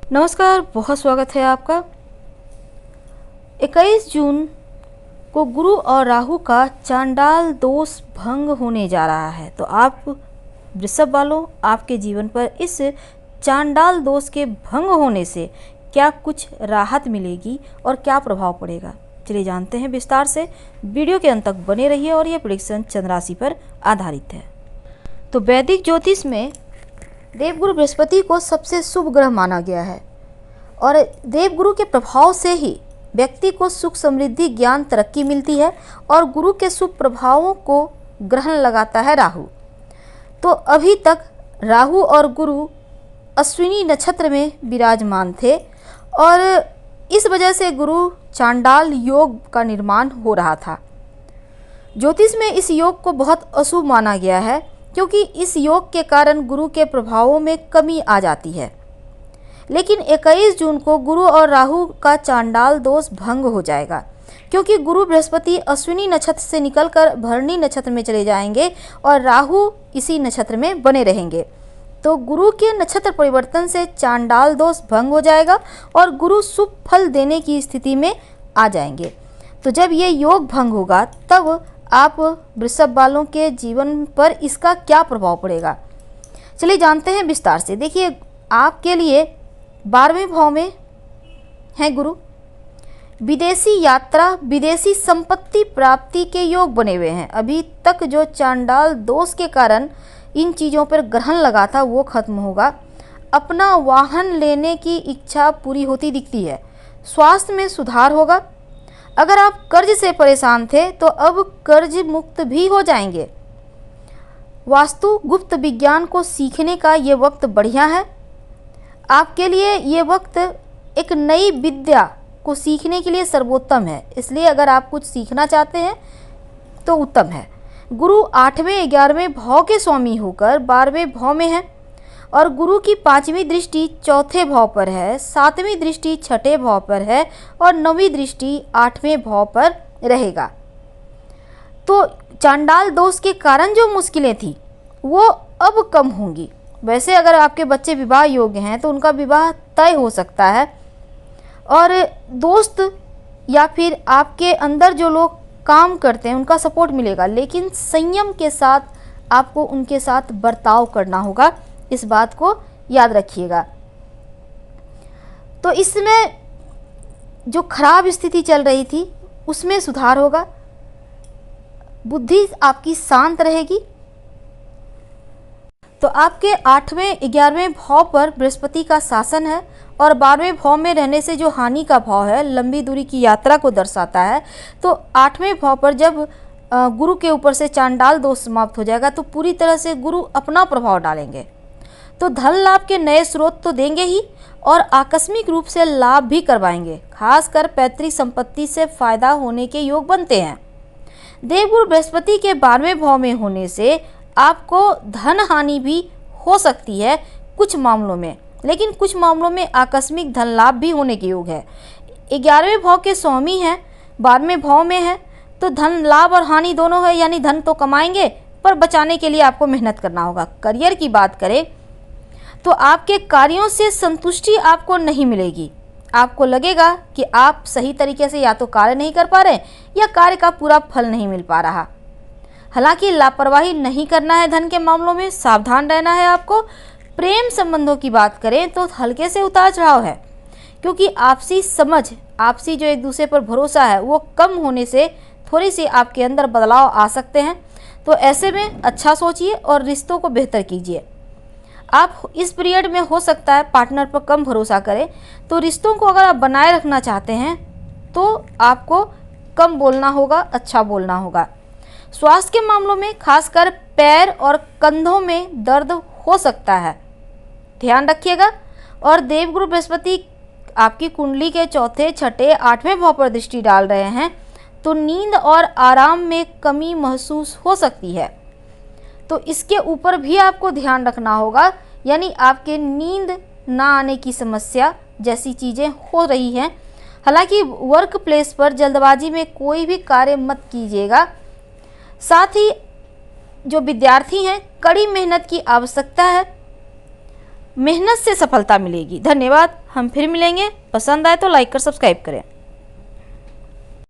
नमस्कार, बहुत स्वागत है आपका। 21 जून को गुरु और राहु का चांडाल दोष भंग होने जा रहा है। तो आप वृषभ वालों, आपके जीवन पर इस चांडाल दोष के भंग होने से क्या कुछ राहत मिलेगी और क्या प्रभाव पड़ेगा, चलिए जानते हैं विस्तार से। वीडियो के अंत तक बने रहिए और यह प्रेडिक्शन चंद्र राशि पर आधारित है। तो वैदिक ज्योतिष में देवगुरु बृहस्पति को सबसे शुभ ग्रह माना गया है और देवगुरु के प्रभाव से ही व्यक्ति को सुख, समृद्धि, ज्ञान, तरक्की मिलती है और गुरु के शुभ प्रभावों को ग्रहण लगाता है राहु। तो अभी तक राहु और गुरु अश्विनी नक्षत्र में विराजमान थे और इस वजह से गुरु चांडाल योग का निर्माण हो रहा था। ज्योतिष में इस योग को बहुत अशुभ माना गया है क्योंकि इस योग के कारण गुरु के प्रभावों में कमी आ जाती है। लेकिन 21 जून को गुरु और राहु का चांडाल दोष भंग हो जाएगा क्योंकि गुरु बृहस्पति अश्विनी नक्षत्र से निकलकर भरणी नक्षत्र में चले जाएंगे और राहु इसी नक्षत्र में बने रहेंगे। तो गुरु के नक्षत्र परिवर्तन से चांडाल दोष भंग हो जाएगा और गुरु शुभ फल देने की स्थिति में आ जाएंगे। तो जब ये योग भंग होगा तब आप वृषभ वालों के जीवन पर इसका क्या प्रभाव पड़ेगा, चलिए जानते हैं विस्तार से। देखिए, आपके लिए 12वें भाव में है गुरु। विदेशी यात्रा, विदेशी संपत्ति प्राप्ति के योग बने हुए हैं। अभी तक जो चांडाल दोष के कारण इन चीज़ों पर ग्रहण लगा था वो खत्म होगा। अपना वाहन लेने की इच्छा पूरी होती दिखती है। स्वास्थ्य में सुधार होगा। अगर आप कर्ज से परेशान थे तो अब कर्ज मुक्त भी हो जाएंगे। वास्तु गुप्त विज्ञान को सीखने का ये वक्त बढ़िया है। आपके लिए ये वक्त एक नई विद्या को सीखने के लिए सर्वोत्तम है, इसलिए अगर आप कुछ सीखना चाहते हैं तो उत्तम है। गुरु 8वें 11वें भाव के स्वामी होकर 12वें भाव में है और गुरु की 5वीं दृष्टि 4थे भाव पर है, 7वीं दृष्टि 6ठे भाव पर है और 9वीं दृष्टि 8वें भाव पर रहेगा। तो चांडाल दोष के कारण जो मुश्किलें थी वो अब कम होंगी। वैसे अगर आपके बच्चे विवाह योग्य हैं तो उनका विवाह तय हो सकता है और दोस्त या फिर आपके अंदर जो लोग काम करते हैं उनका सपोर्ट मिलेगा, लेकिन संयम के साथ आपको उनके साथ बर्ताव करना होगा, इस बात को याद रखिएगा। तो इसमें जो खराब स्थिति चल रही थी उसमें सुधार होगा। बुद्धि आपकी शांत रहेगी। तो आपके 8वें 11वें भाव पर बृहस्पति का शासन है और 12वें भाव में रहने से जो हानि का भाव है, लंबी दूरी की यात्रा को दर्शाता है। तो 8वें भाव पर जब गुरु के ऊपर से चांडाल दोष समाप्त हो जाएगा तो पूरी तरह से गुरु अपना प्रभाव डालेंगे। तो धन लाभ के नए स्रोत तो देंगे ही और आकस्मिक रूप से लाभ भी करवाएंगे। खासकर पैतृक संपत्ति से फायदा होने के योग बनते हैं। देवगुरु बृहस्पति के 12वें भाव में होने से आपको धन हानि भी हो सकती है कुछ मामलों में, लेकिन कुछ मामलों में आकस्मिक धन लाभ भी होने के योग है। 11वें भाव के स्वामी हैं, 12वें भाव में है, तो धन लाभ और हानि दोनों है, यानी धन तो कमाएंगे पर बचाने के लिए आपको मेहनत करना होगा। करियर की बात करें तो आपके कार्यों से संतुष्टि आपको नहीं मिलेगी। आपको लगेगा कि आप सही तरीके से या तो कार्य नहीं कर पा रहे या कार्य का पूरा फल नहीं मिल पा रहा। हालांकि लापरवाही नहीं करना है, धन के मामलों में सावधान रहना है आपको। प्रेम संबंधों की बात करें तो हल्के से उतार चढ़ाव है क्योंकि आपसी समझ, आपसी जो एक दूसरे पर भरोसा है वो कम होने से थोड़ी सी आपके अंदर बदलाव आ सकते हैं। तो ऐसे में अच्छा सोचिए और रिश्तों को बेहतर कीजिए। आप इस पीरियड में हो सकता है पार्टनर पर कम भरोसा करें, तो रिश्तों को अगर आप बनाए रखना चाहते हैं तो आपको कम बोलना होगा, अच्छा बोलना होगा। स्वास्थ्य के मामलों में खासकर पैर और कंधों में दर्द हो सकता है, ध्यान रखिएगा। और देवगुरु बृहस्पति आपकी कुंडली के 4थे, 6ठे, 8वें भाव पर दृष्टि डाल रहे हैं, तो नींद और आराम में कमी महसूस हो सकती है। तो इसके ऊपर भी आपको ध्यान रखना होगा, यानी आपके नींद ना आने की समस्या जैसी चीज़ें हो रही हैं। हालांकि वर्क प्लेस पर जल्दबाजी में कोई भी कार्य मत कीजिएगा। साथ ही जो विद्यार्थी हैं, कड़ी मेहनत की आवश्यकता है। मेहनत से सफलता मिलेगी। धन्यवाद। हम फिर मिलेंगे। पसंद आए तो लाइक कर सब्सक्राइब करें।